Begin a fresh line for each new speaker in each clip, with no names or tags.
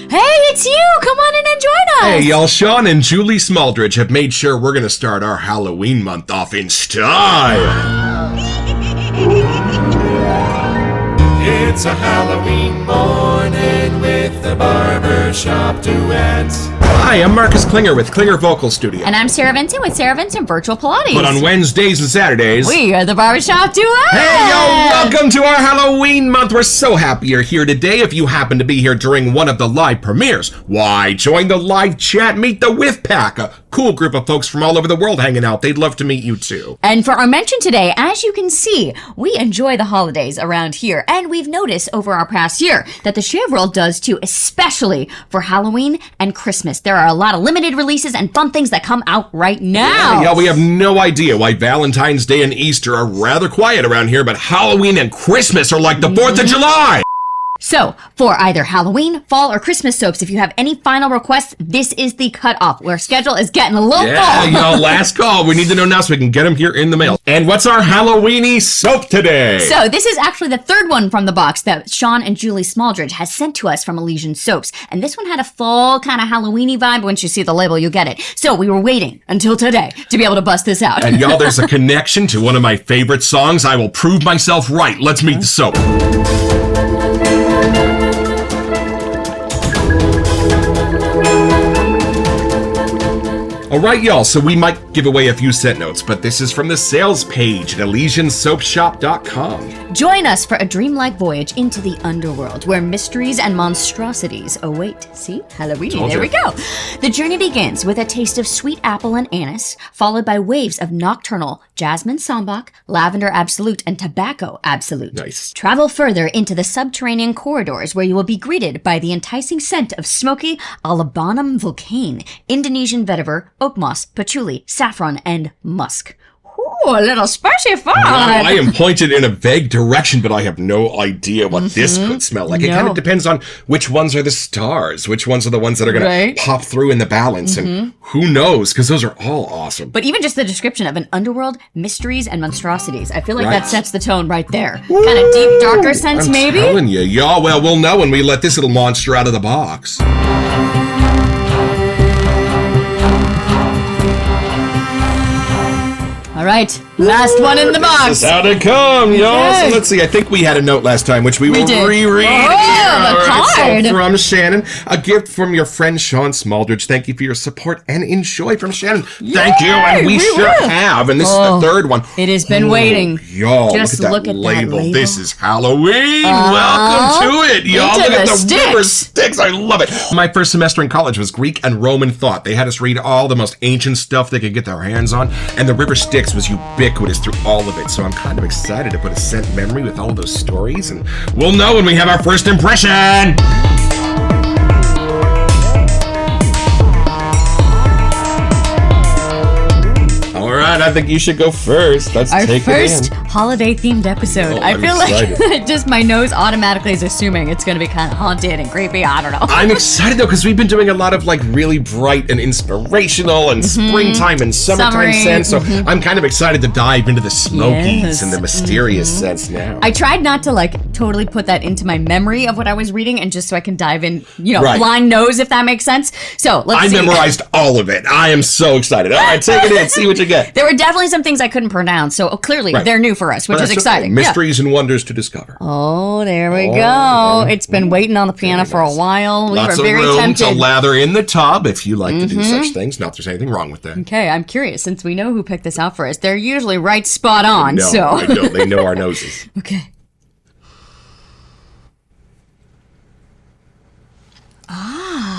Hey, it's you! Come on in and join us!
Hey, y'all, Sean and Julie Smaldridge have made sure we're gonna start our Halloween month off in style.
It's a Halloween morning with the Barbershop Duet.
Hi, I'm Marcus Klinger with Klinger Vocal Studio.
And I'm Sarah Vincent with Sarah Vincent Virtual Pilates.
But on Wednesdays and Saturdays,
we are the Barbershop Duet!
Hey, yo, welcome to our Halloween month. We're so happy you're here today. If you happen to be here during one of the live premieres, why, join the live chat, meet the Whiff Pack, a cool group of folks from all over the world hanging out. They'd love to meet you too.
And for our mention today, as you can see, we enjoy the holidays around here, and we've noticed over our past year that the Shave World does too, especially for Halloween and Christmas. There are a lot of limited releases and fun things that come out right now.
Yeah, we have no idea why Valentine's Day and Easter are rather quiet around here, but Halloween and Christmas are like the 4th of July.
So, for either Halloween, fall, or Christmas soaps, if you have any final requests, this is the cutoff. Our schedule is getting a little full.
Yeah, last call. We need to know now so we can get them here in the mail. And what's our Halloweeny soap today?
So, this is actually the third one from the box that Sean and Julie Smaldridge has sent to us from Elysian Soaps. And this one had a full kind of Halloweeny vibe. Once you see the label, you'll get it. So, we were waiting until today to be able to bust this out.
And y'all, there's a connection to one of my favorite songs. I will prove myself right. Let's meet the soap. All right, y'all, so we might give away a few scent notes, but this is from the sales page at ElysianSoapShop.com.
Join us for a dreamlike voyage into the underworld where mysteries and monstrosities await. See? Halloween. There we go. The journey begins with a taste of sweet apple and anise, followed by waves of nocturnal jasmine sambac, lavender absolute, and tobacco absolute.
Nice.
Travel further into the subterranean corridors where you will be greeted by the enticing scent of smoky Alabanum vulcane, Indonesian vetiver, oak moss, patchouli, saffron, and musk. Ooh, a little spicy fun.
I am pointed in a vague direction, but I have no idea what this could smell like. It kind of depends on which ones are the stars, which ones are the ones that are going to pop through in the balance, and who knows, because those are all awesome.
But even just the description of an underworld, mysteries, and monstrosities, I feel like that sets the tone right there. Kind of deep, darker sense, maybe?
I'm telling you, y'all, well, we'll know when we let this little monster out of the box.
All right, last one in the box.
This is how to come, y'all. So let's see. I think we had a note last time, which we will reread.
Oh, the card.
So from Shannon, a gift from your friend Sean Smaldridge. Thank you for your support and enjoy from Shannon. Thank you, and we sure have. And this is the third one.
It has been waiting.
Y'all,
just look at that label.
This is Halloween. Welcome to it, y'all. Look at the river Styx. I love it. My first semester in college was Greek and Roman thought. They had us read all the most ancient stuff they could get their hands on, and the river Styx was ubiquitous through all of it, so I'm kind of excited to put a scent memory with all of those stories, and we'll know when we have our first impression! Alright, I think you should go first. Let's take it in.
Our first holiday-themed episode. I feel like just my nose automatically is assuming it's going to be kind of haunted and creepy. I don't know.
I'm excited, though, because we've been doing a lot of, like, really bright and inspirational and springtime and summertime scents, so I'm kind of excited to dive into the smokies and the mysterious scents now.
I tried not to, like, totally put that into my memory of what I was reading, and just so I can dive in, blind nose, if that makes sense. So, let's see.
I memorized all of it. I am so excited. All right, take it in. See what you get.
There were definitely some things I couldn't pronounce, so clearly they're new for us, which is exciting.
Mysteries and wonders to discover.
Oh, there we go. It's been waiting on the piano for a while. We were very tempted.
Lots of room to lather in the tub if you like to do such things. Not that there's anything wrong with that.
Okay, I'm curious. Since we know who picked this out for us, they're usually right spot on.
No,
so.
I know. They know our noses.
Okay.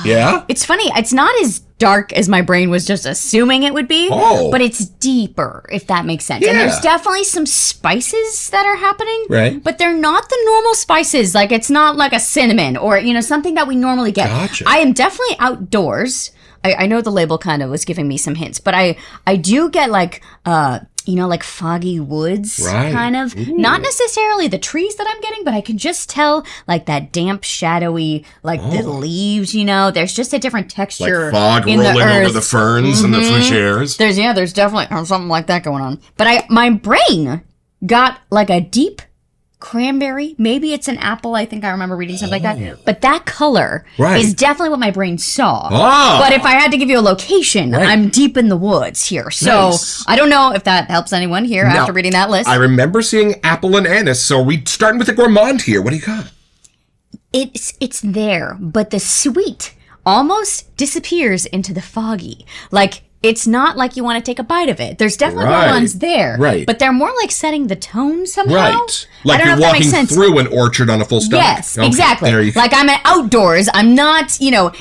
Yeah?
It's funny. It's not as dark as my brain was just assuming it would be, but it's deeper, if that makes sense.
Yeah.
And there's definitely some spices that are happening,
right?
But they're not the normal spices. Like, it's not like a cinnamon or, something that we normally get.
Gotcha.
I am definitely outdoors. I know the label kind of was giving me some hints, but I do get like, like foggy woods, kind of. Ooh. Not necessarily the trees that I'm getting, but I can just tell like that damp, shadowy, like the leaves, there's just a different texture.
Like fog
in
rolling
the earth.
over the ferns and the fougères.
There's definitely something like that going on. But my brain got like a deep cranberry. Maybe it's an apple. I think I remember reading something like that. But that color is definitely what my brain saw. But if I had to give you a location, I'm deep in the woods here. So I don't know if that helps anyone here after reading that list.
I remember seeing apple and anise. So are we starting with the gourmand here? What do you got?
It's there, but the sweet almost disappears into the foggy. Like, it's not like you want to take a bite of it. There's definitely ones there.
Right.
But they're more like setting the tone somehow.
Right. Like you're walking through an orchard on a full stomach.
Yes, exactly. Like I'm outdoors. I'm not,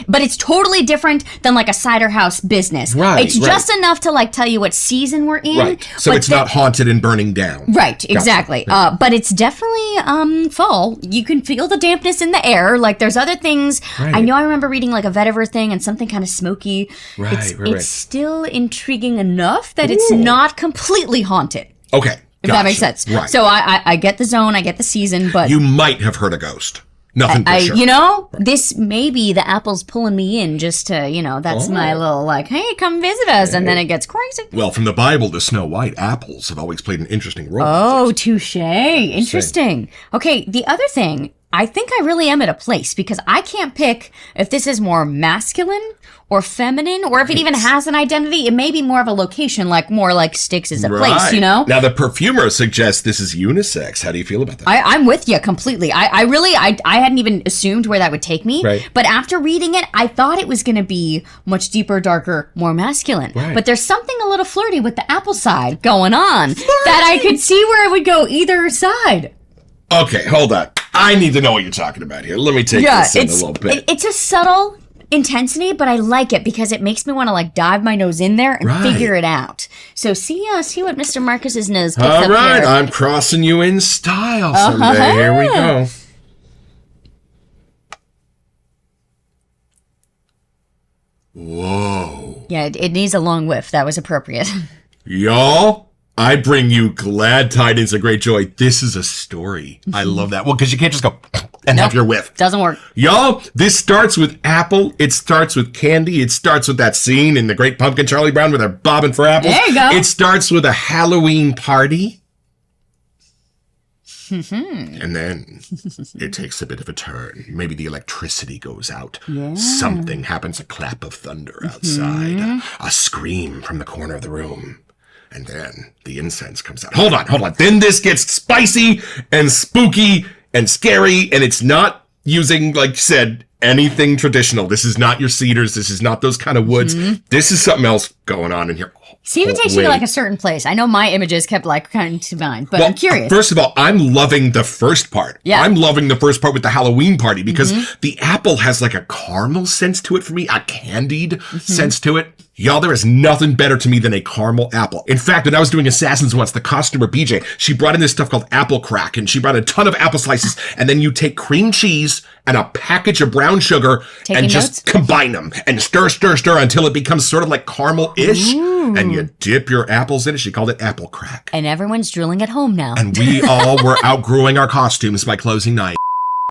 but it's totally different than like a cider house business.
Right.
It's just enough to like tell you what season we're in.
Right. So it's not haunted and burning down.
Right. Exactly. Gotcha. But it's definitely fall. You can feel the dampness in the air. Like there's other things. Right. I know I remember reading like a vetiver thing and something kind of smoky.
Right.
It's still intriguing enough that it's not completely haunted.
Okay.
If that makes sense.
Right.
So I get the zone, I get the season, but
you might have heard a ghost. Nothing for sure.
This may be the apple's pulling me in just to, that's my little like, hey, come visit us, and then it gets crazy.
Well, from the Bible to Snow White, apples have always played an interesting role.
Oh, touche. Interesting. Okay, the other thing, I think I really am at a place because I can't pick if this is more masculine or feminine, or if it even has an identity. It may be more of a location, like more like Styx is a place,
Now, the perfumer suggests this is unisex. How do you feel about that?
I'm with you completely. I hadn't even assumed where that would take me.
Right.
But after reading it, I thought it was going to be much deeper, darker, more masculine.
Right.
But there's something a little flirty with the apple side going on that I could see where it would go either side.
Okay, hold on. I need to know what you're talking about here. Let me take this in a little bit.
It's a subtle intensity, but I like it because it makes me want to like dive my nose in there and figure it out. So see what Mr. Marcus's nose picks up here.
All right, I'm crossing you in style someday. Here we go. Whoa.
Yeah, it needs a long whiff. That was appropriate.
Y'all, I bring you glad tidings of great joy. This is a story. I love that. Well, because you can't just go and have your whiff.
Doesn't work.
Y'all, this starts with apple. It starts with candy. It starts with that scene in The Great Pumpkin, Charlie Brown, where they're bobbing for apples.
There you go.
It starts with a Halloween party. And then it takes a bit of a turn. Maybe the electricity goes out.
Yeah.
Something happens, a clap of thunder outside, a scream from the corner of the room. And then the incense comes out. Hold on. Then this gets spicy and spooky and scary, and it's not using, like you said, anything traditional. This is not your cedars. This is not those kind of woods. This is something else going on in here.
See if it takes you to like a certain place. I know my images kept like coming to mind, but I'm curious.
First of all, I'm loving the first part.
Yeah.
I'm loving the first part with the Halloween party because the apple has like a caramel sense to it for me, a candied sense to it. Y'all, there is nothing better to me than a caramel apple. In fact, when I was doing Assassins once, the costumer BJ, she brought in this stuff called apple crack, and she brought a ton of apple slices, and then you take cream cheese and a package of brown sugar and just combine them and stir until it becomes sort of like caramel-ish, and you dip your apples in it. She called it apple crack.
And everyone's drooling at home now.
And we all were outgrowing our costumes by closing night.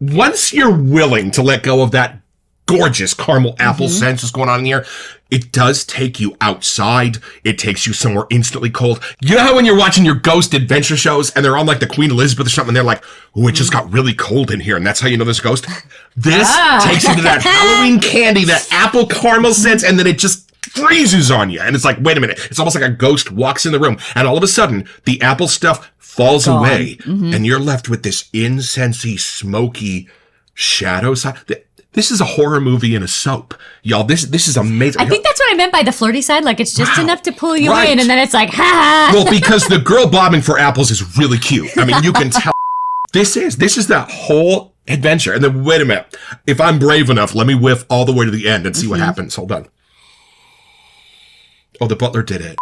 Once you're willing to let go of that gorgeous caramel apple sense that's going on in here, it does take you outside. It takes you somewhere instantly cold. You know how when you're watching your ghost adventure shows and they're on like the Queen Elizabeth or something, and they're like, oh, it just got really cold in here, and that's how you know there's a ghost? This takes you to that Halloween candy, that apple caramel sense, and then it just freezes on you. And it's like, wait a minute. It's almost like a ghost walks in the room, and all of a sudden, the apple stuff falls away, and you're left with this incensey, smoky shadow side. This is a horror movie in a soap. Y'all, this is amazing.
I think that's what I meant by the flirty side. Like, it's just enough to pull you in, and then it's like, ha!
Well, because the girl bobbing for apples is really cute. I mean, you can tell. This is that whole adventure. And then, wait a minute. If I'm brave enough, let me whiff all the way to the end and see what happens. Hold on. Oh, the butler did it.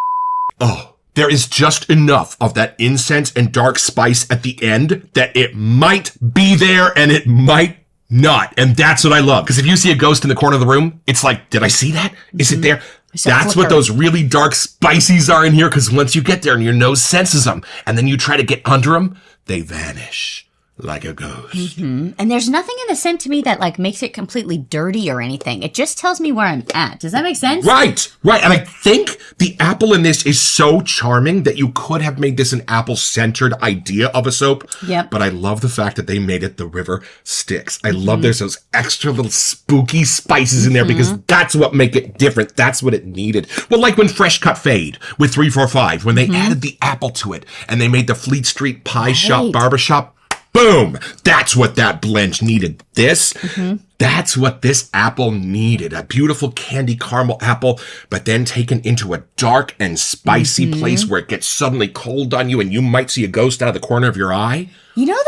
Oh, there is just enough of that incense and dark spice at the end that it might be there and it might not. And that's what I love. Because if you see a ghost in the corner of the room, it's like, did I see that? Is it there? That's what those really dark spices are in here. Because once you get there and your nose senses them, and then you try to get under them, they vanish. like a ghost.
And there's nothing in the scent to me that like makes it completely dirty or anything. It just tells me where I'm at. Does that make sense?
Right. And I think the apple in this is so charming that you could have made this an apple-centered idea of a soap.
Yep.
But I love the fact that they made it the river Styx. I love there's those extra little spooky spices in there because that's what make it different. That's what it needed. Well, like when Fresh Cut Fade with 345, when they added the apple to it and they made the Fleet Street Pie Shop Barbershop. Boom! That's what that blend needed. That's what this apple needed. A beautiful candy caramel apple, but then taken into a dark and spicy place where it gets suddenly cold on you and you might see a ghost out of the corner of your eye.
You know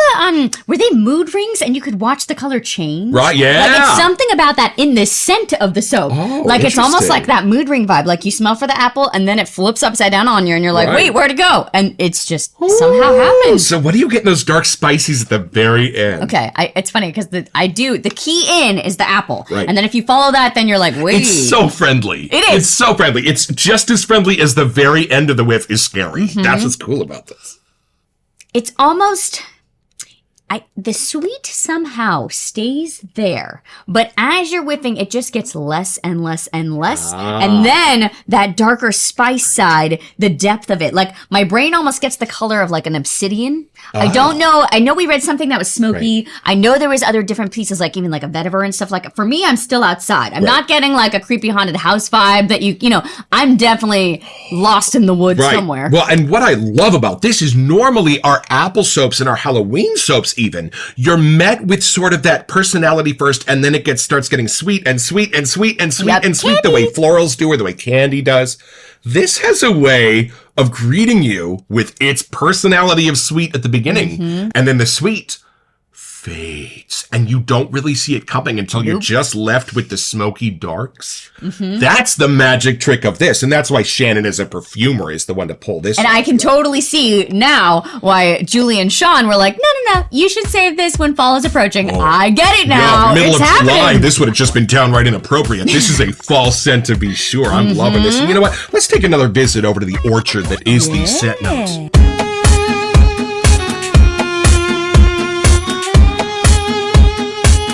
were they mood rings and you could watch the color change?
Right, yeah.
Like it's something about that in the scent of the soap.
Oh,
like it's almost like that mood ring vibe. Like you smell for the apple and then it flips upside down on you and you're like, wait, where'd it go? And it's just somehow happens.
So what do you get in those dark spices at the very end?
Okay, it's funny because the key in is the apple.
Right.
And then if you follow that, then you're like, wait.
It's so friendly.
It is.
It's so friendly. It's just as friendly as the very end of the whiff is scary. That's what's cool about this.
It's almost... the sweet somehow stays there, but as you're whipping, it just gets less and less and less. And then that darker spice side, the depth of it, like my brain almost gets the color of like an obsidian. I don't know. I know we read something that was smoky.
Right.
I know there was other different pieces, like even like a vetiver and stuff like. For me, I'm still outside. I'm not getting like a creepy haunted house vibe that you know. I'm definitely lost in the woods somewhere.
Well, and what I love about this is normally our apple soaps and our Halloween soaps even, you're met with sort of that personality first, and then it starts getting sweet and sweet and sweet and sweet and sweet, the way florals do or the way candy does. This has a way of greeting you with its personality of sweet at the beginning, and then the sweet fades, and you don't really see it coming until you're just left with the smoky darks. That's the magic trick of this, and that's why Shannon, as a perfumer, is the one to pull this.
And I can totally see now why Julie and Sean were like, no, you should save this when fall is approaching. I get it now.
Middle
it's
of
happening.
July, this would have just been downright inappropriate. This is a fall scent to be sure. I'm loving this. And you know what? Let's take another visit over to the orchard that is these scent notes.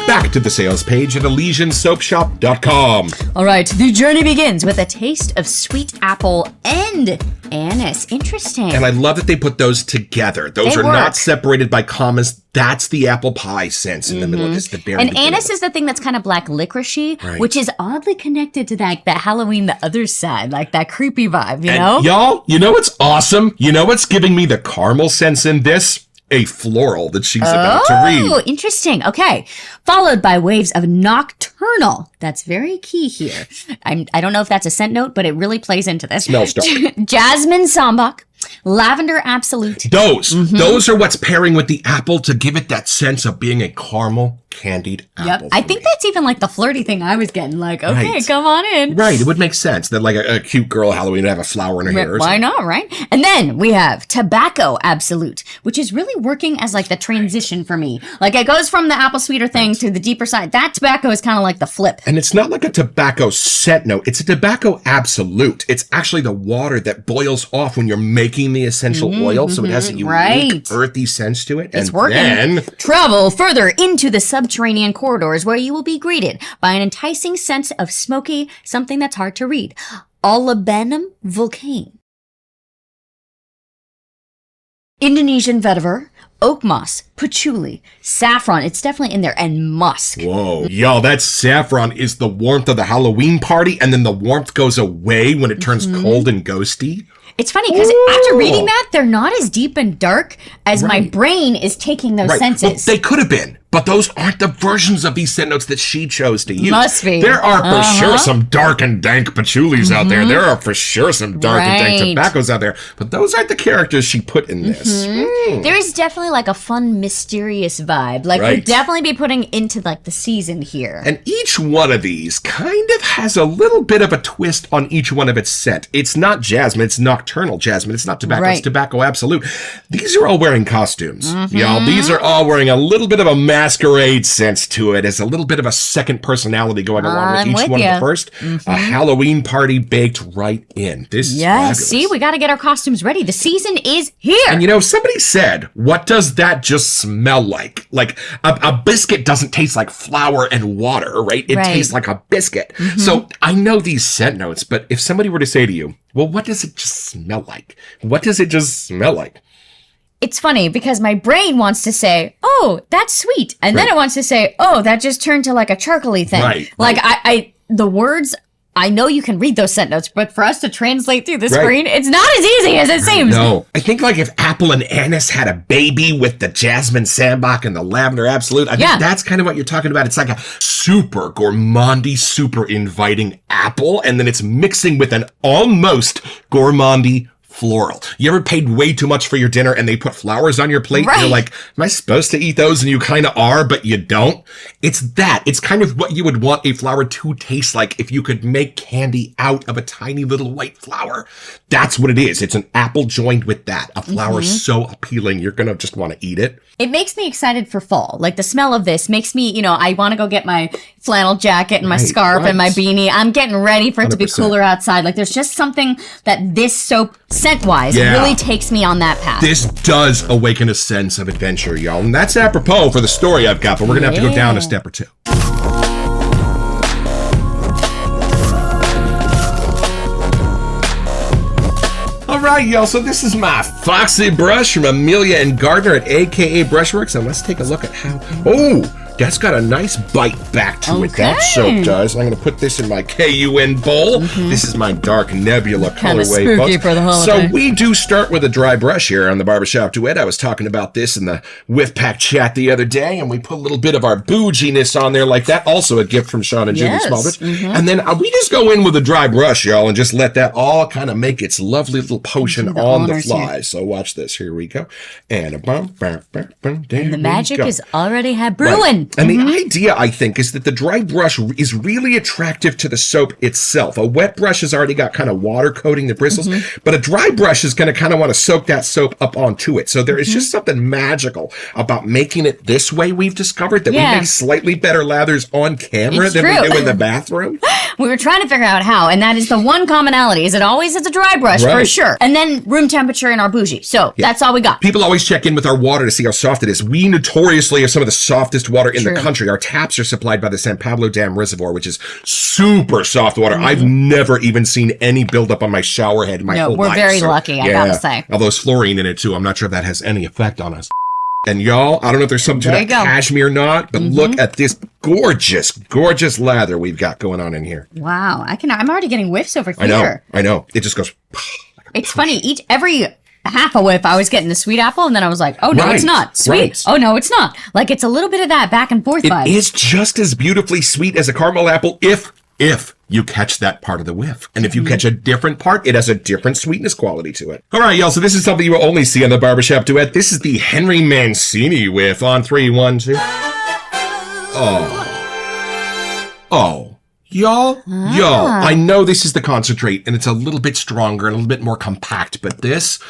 Back to the sales page at ElysianSoapShop.com.
All right, the journey begins with a taste of sweet apple and anise. Interesting.
And I love that they put those together. Those are not separated by commas. That's the apple pie sense in the middle of this.
And anise is the thing that's kind of black licorice-y, which is oddly connected to that Halloween, the other side, like that creepy vibe, you know?
Y'all, you know what's awesome? You know what's giving me the caramel sense in this? A floral that she's about to read.
Oh, interesting. Okay. Followed by waves of nocturnal. That's very key here. I don't know if that's a scent note, but it really plays into this.
Smells dark.
Jasmine Sambac. Lavender Absolute.
Those are what's pairing with the apple to give it that sense of being a caramel candied apple.
I think that's even like the flirty thing I was getting. Like, okay, come on in.
Right. It would make sense that like a cute girl at Halloween would have a flower in her hair.
Why not, right? And then we have Tobacco Absolute, which is really working as like the transition for me. Like it goes from the apple sweeter thing to the deeper side. That tobacco is kind of like the flip.
And it's not like a tobacco scent note. It's a tobacco absolute. It's actually the water that boils off when you're making the essential oil, so it has a unique earthy sense to it.
It's
and
working.
Then
travel further into the subterranean corridors where you will be greeted by an enticing sense of smoky, something that's hard to read. Olibanum vulcane. Indonesian vetiver, oak moss, patchouli, saffron. It's definitely in there, and musk.
Whoa. Yo, that saffron is the warmth of the Halloween party, and then the warmth goes away when it turns cold and ghosty.
It's funny because after reading that, they're not as deep and dark as my brain is taking those senses.
Well, they could have been, but those aren't the versions of these scent notes that she chose to use.
Must be.
There are for sure some dark and dank patchoulis out there. There are for sure some dark and dank tobaccos out there, but those aren't the characters she put in this.
There is definitely like a fun, mysterious vibe. Like we'd definitely be putting into like the season here.
And each one of these kind of has a little bit of a twist on each one of its scent. It's not jasmine, it's nocturnal jasmine. It's not tobacco, it's tobacco absolute. These are all wearing costumes. Y'all, these are all wearing a little bit of a mask masquerade sense to it. It's a little bit of a second personality going along with each one of the first. A Halloween party baked right in. This is fabulous.
See, we got to get our costumes ready. The season is here.
And somebody said, what does that just smell like? Like a biscuit doesn't taste like flour and water, right? It tastes like a biscuit. So I know these scent notes, but if somebody were to say to you, well, what does it just smell like? What does it just smell like?
It's funny because my brain wants to say, oh, that's sweet. And then it wants to say, oh, that just turned to like a charcoaly thing. Like the words, I know you can read those scent notes, but for us to translate through the screen, it's not as easy as it seems.
No. I think like if apple and anise had a baby with the jasmine sambac and the lavender absolute, I think that's kind of what you're talking about. It's like a super gourmandy, super inviting apple, and then it's mixing with an almost gourmandy floral. You ever paid way too much for your dinner and they put flowers on your plate? And you're like, am I supposed to eat those? And you kind of are, but you don't. It's that. It's kind of what you would want a flower to taste like if you could make candy out of a tiny little white flower. That's what it is. It's an apple joined with that. A flower so appealing, you're going to just want to eat it.
It makes me excited for fall. Like the smell of this makes me, I want to go get my flannel jacket and my scarf and my beanie. I'm getting ready for it 100%. To be cooler outside. Like there's just something that this soap scent-wise really takes me on that path.
This does awaken a sense of adventure, y'all. And that's apropos for the story I've got, but we're going to have to go down a step or two. All right, y'all, so this is my Foxy brush from Amelia and Gardner at AKA Brushworks, and let's take a look at how... Oh! That's got a nice bite back to it. That soap does. I'm going to put this in my KUN bowl. This is my dark nebula colorway.
Spooky for the holiday.
So we do start with a dry brush here on the Barbershop Duet. I was talking about this in the Whiff Pack chat the other day, and we put a little bit of our bouginess on there like that. Also a gift from Sean and Julie Smallbridge. And then we just go in with a dry brush, y'all, and just let that all kind of make its lovely little potion on the fly. So watch this. Here we go. And
the magic is already brewing.
And the idea, I think, is that the dry brush is really attractive to the soap itself. A wet brush has already got kind of water coating the bristles, but a dry brush is going to kind of want to soak that soap up onto it. So there is just something magical about making it this way. We've discovered that we make slightly better lathers on camera than we do in the bathroom.
We were trying to figure out how, and that is the one commonality, is it always is a dry brush for sure. And then room temperature in our bougie. So that's all we got.
People always check in with our water to see how soft it is. We notoriously have some of the softest water in the country. Our taps are supplied by the San Pablo Dam Reservoir, which is super soft water. I've never even seen any buildup on my shower head in my whole life.
We're very lucky, I gotta say.
Although there's fluorine in it too. I'm not sure if that has any effect on us. And y'all, I don't know if there's something to that cashmere or not, but look at this gorgeous, gorgeous lather we've got going on in here.
Wow. I'm already getting whiffs over here.
I know. It just goes.
It's funny. Every half a whiff, I was getting the sweet apple, and then I was like, oh, no, it's not. Sweet. Oh, no, it's not. Like, it's a little bit of that back and forth vibe.
It is just as beautifully sweet as a caramel apple if you catch that part of the whiff. And if you catch a different part, it has a different sweetness quality to it. All right, y'all, so this is something you will only see on the Barbershop Duet. This is the Henry Mancini whiff. On 3, 1, 2. Y'all, I know this is the concentrate, and it's a little bit stronger, a little bit more compact, but this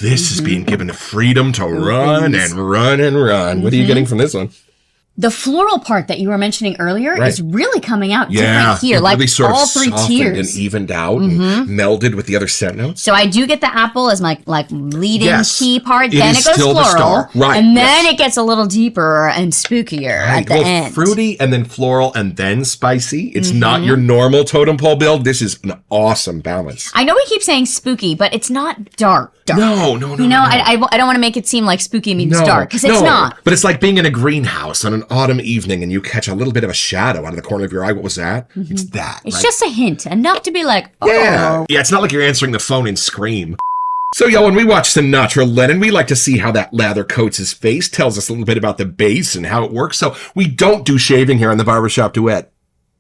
is being given the freedom to run and run and run. What are you getting from this one?
The floral part that you were mentioning earlier is really coming out different here, like
really sort
all
of
three tiers.
And evened out and melded with the other scent notes.
So I do get the apple as my leading key part, then it goes
still
floral,
the
and then it gets a little deeper and spookier at the end.
Fruity and then floral and then spicy. It's not your normal totem pole build. This is an awesome balance.
I know we keep saying spooky, but it's not dark.
No.
I don't want to make it seem like spooky means dark, because it's not.
But it's like being in a greenhouse on an autumn evening and you catch a little bit of a shadow out of the corner of your eye. What was that? It's that.
It's just a hint, enough to be like, oh.
Yeah, it's not like you're answering the phone and scream. So, y'all, when we watch Sinatra Lennon, we like to see how that lather coats his face, tells us a little bit about the base and how it works. So we don't do shaving here on the Barbershop Duet.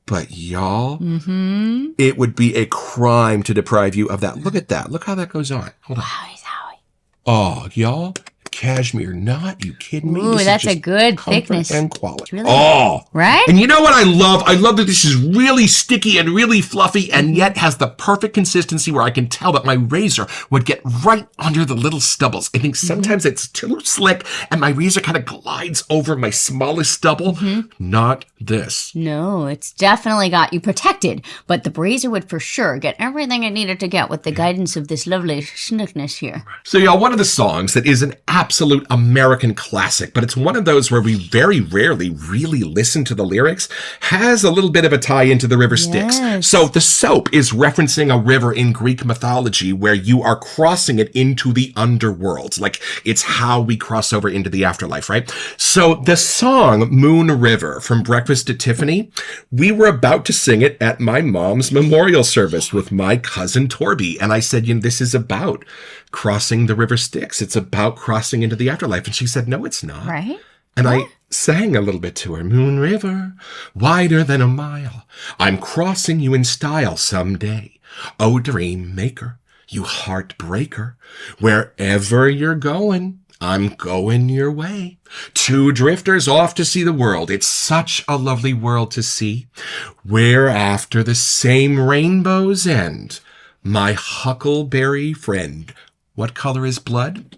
But, y'all, it would be a crime to deprive you of that. Look at that. Look how that goes on. Hold on.
Howie.
Oh, y'all. cashmere knot. You kidding me?
Ooh, that's a good thickness
and quality.
Really right?
And you know what I love? I love that this is really sticky and really fluffy and yet has the perfect consistency where I can tell that my razor would get right under the little stubbles. I think sometimes it's too slick and my razor kind of glides over my smallest stubble. Not this.
No, it's definitely got you protected, but the razor would for sure get everything it needed to get with the guidance of this lovely snickness here.
So, y'all, one of the songs that is an absolute American classic, but it's one of those where we very rarely really listen to the lyrics, has a little bit of a tie into the river Styx. So the soap is referencing a river in Greek mythology where you are crossing it into the underworld. Like, it's how we cross over into the afterlife, right? So the song Moon River from Breakfast at Tiffany, we were about to sing it at my mom's memorial service with my cousin Torby. And I said, this is about crossing the river Styx. It's about crossing into the afterlife. And she said, no, it's not.
Right?
And I sang a little bit to her. Moon River, wider than a mile. I'm crossing you in style someday. Oh, dream maker, you heartbreaker. Wherever you're going, I'm going your way. Two drifters off to see the world. It's such a lovely world to see. Where after the same rainbows end, my huckleberry friend. What color is blood?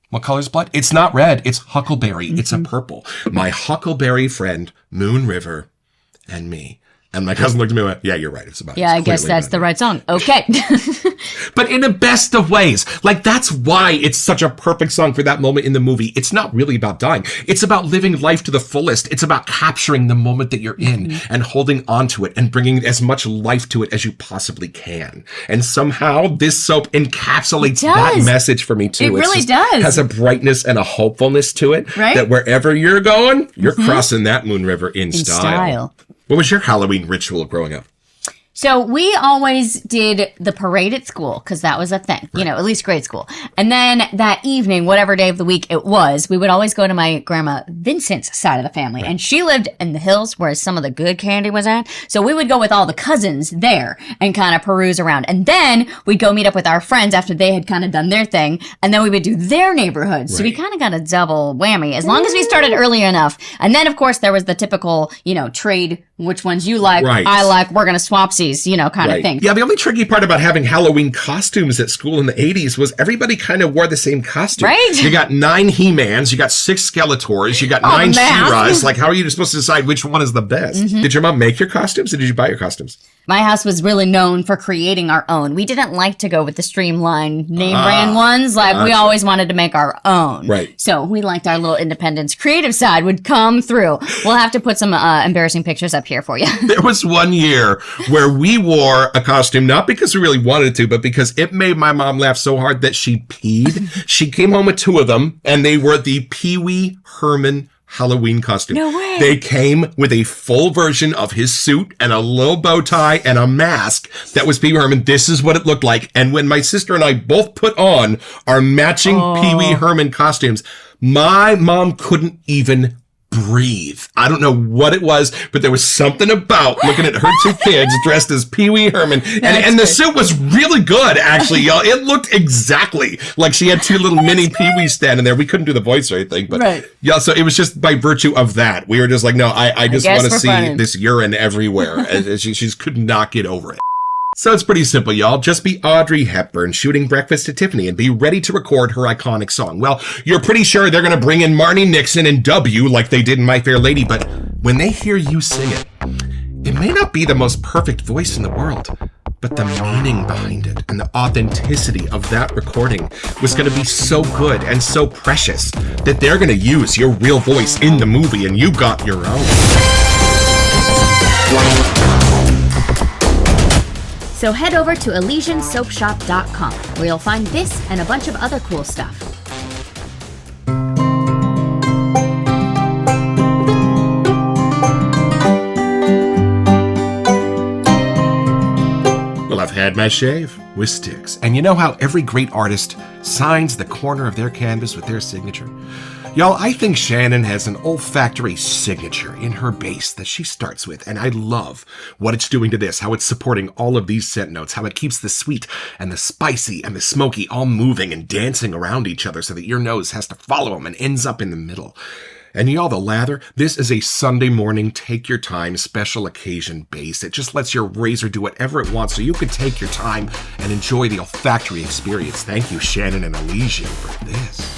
What color is blood? It's not red. It's huckleberry. It's a purple. My huckleberry friend, Moon River, and me. And my cousin looked at me and went, yeah, you're right. It's about.
Yeah, I guess that's the right song. Okay.
But in the best of ways. Like, that's why it's such a perfect song for that moment in the movie. It's not really about dying. It's about living life to the fullest. It's about capturing the moment that you're in and holding on to it and bringing as much life to it as you possibly can. And somehow this soap encapsulates that message for me, too.
It really does.
Has a brightness and a hopefulness to it.
Right?
That wherever you're going, you're crossing that Moon River in style. What was your Halloween ritual growing up?
So we always did the parade at school because that was a thing, at least grade school. And then that evening, whatever day of the week it was, we would always go to my grandma Vincent's side of the family. And she lived in the hills where some of the good candy was at. So we would go with all the cousins there and kind of peruse around. And then we'd go meet up with our friends after they had kind of done their thing. And then we would do their neighborhoods. So we kind of got a double whammy as long as we started early enough. And then, of course, there was the typical, trade which ones you like, I like, we're going to swapsies, kind of thing.
Yeah, the only tricky part about having Halloween costumes at school in the 80s was everybody kind of wore the same costume.
Right?
You got 9 He-Mans, you got 6 Skeletors, you got 9 She-Ras. Like, how are you supposed to decide which one is the best? Did your mom make your costumes or did you buy your costumes?
My house was really known for creating our own. We didn't like to go with the streamlined name brand ones. Like, we always wanted to make our own.
Right.
So we liked our little independence. Creative side would come through. We'll have to put some embarrassing pictures up here for you.
There was one year where we wore a costume, not because we really wanted to, but because it made my mom laugh so hard that she peed. She came home with 2 of them, and they were the Pee Wee Herman Halloween costume.
No way.
They came with a full version of his suit and a little bow tie and a mask that was Pee Wee Herman. This is what it looked like. And when my sister and I both put on our matching Pee Wee Herman costumes, my mom couldn't even breathe. I don't know what it was, but there was something about looking at her 2 kids dressed as Pee Wee Herman. And the suit was really good, actually, y'all. It looked exactly like she had 2 little mini Pee Wee standing there. We couldn't do the voice or anything, but yeah, so it was just by virtue of that. We were just like, no, I just want to see this urine everywhere. And she just could not get over it. So it's pretty simple, y'all. Just be Audrey Hepburn shooting Breakfast at Tiffany and be ready to record her iconic song. Well, you're pretty sure they're going to bring in Marnie Nixon and dub you like they did in My Fair Lady, but when they hear you sing it, it may not be the most perfect voice in the world, but the meaning behind it and the authenticity of that recording was going to be so good and so precious that they're going to use your real voice in the movie and you got your own.
So head over to ElysianSoapShop.com where you'll find this and a bunch of other cool stuff.
Well, I've had my shave with Styx. And you know how every great artist signs the corner of their canvas with their signature? Y'all, I think Shannon has an olfactory signature in her base that she starts with, and I love what it's doing to this, how it's supporting all of these scent notes, how it keeps the sweet and the spicy and the smoky all moving and dancing around each other so that your nose has to follow them and ends up in the middle. And y'all, the lather, this is a Sunday morning, take your time, special occasion base. It just lets your razor do whatever it wants so you can take your time and enjoy the olfactory experience. Thank you, Shannon and Elysian, for this.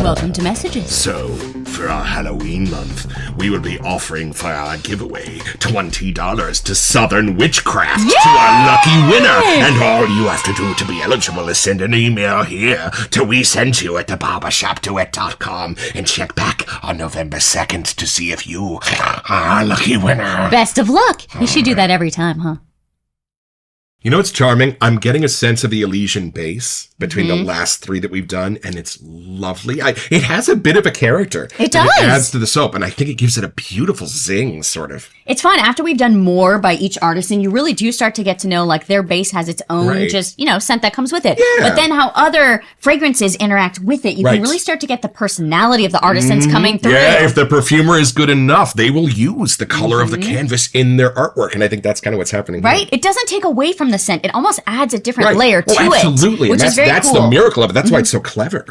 Welcome to Messages.
So, for our Halloween month, we will be offering for our giveaway $20 to Southern Witchcraft to our lucky winner. And all you have to do to be eligible is send an email here to we sent you at thebarbershopduet.com and check back on November 2nd to see if you are our lucky winner.
Best of luck. You should do that every time, huh?
You know what's charming? I'm getting a sense of the Elysian base between the last three that we've done, and it's lovely. It has a bit of a character.
It does.
It adds to the soap, and I think it gives it a beautiful zing, sort of.
It's fun. After we've done more by each artisan, you really do start to get to know, like, their base has its own scent that comes with it.
Yeah.
But then how other fragrances interact with it. You can really start to get the personality of the artisans coming through.
Yeah, if the perfumer is good enough, they will use the color of the canvas in their artwork, and I think that's kind of what's happening here.
Right? It doesn't take away from the scent. It almost adds a different layer to
absolutely.
it, which is very
that's
cool.
the miracle of it. That's why it's so clever.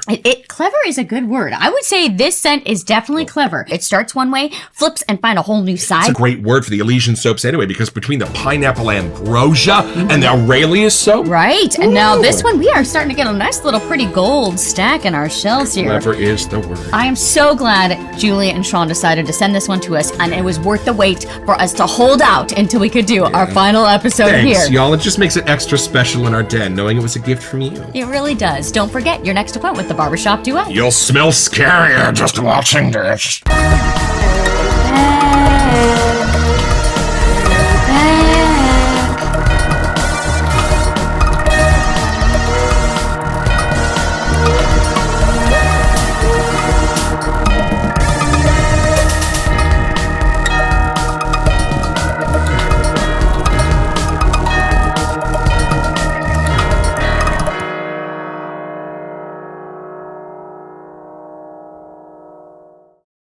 Clever is a good word. I would say this scent is definitely clever. It starts one way, flips and find a whole new side.
It's a great word for the Elysian soaps anyway, because between the pineapple ambrosia and the Aurelius soap.
Right. And now this one, we are starting to get a nice little pretty gold stack in our shelves here.
Clever is the word.
I am so glad Julia and Sean decided to send this one to us, and it was worth the wait for us to hold out until we could do our final episode here.
Thanks, y'all. It just makes it extra special in our den, knowing it was a gift from you.
It really does. Don't forget your next appointment with the Barbershop Duet.
You'll smell scarier just watching this.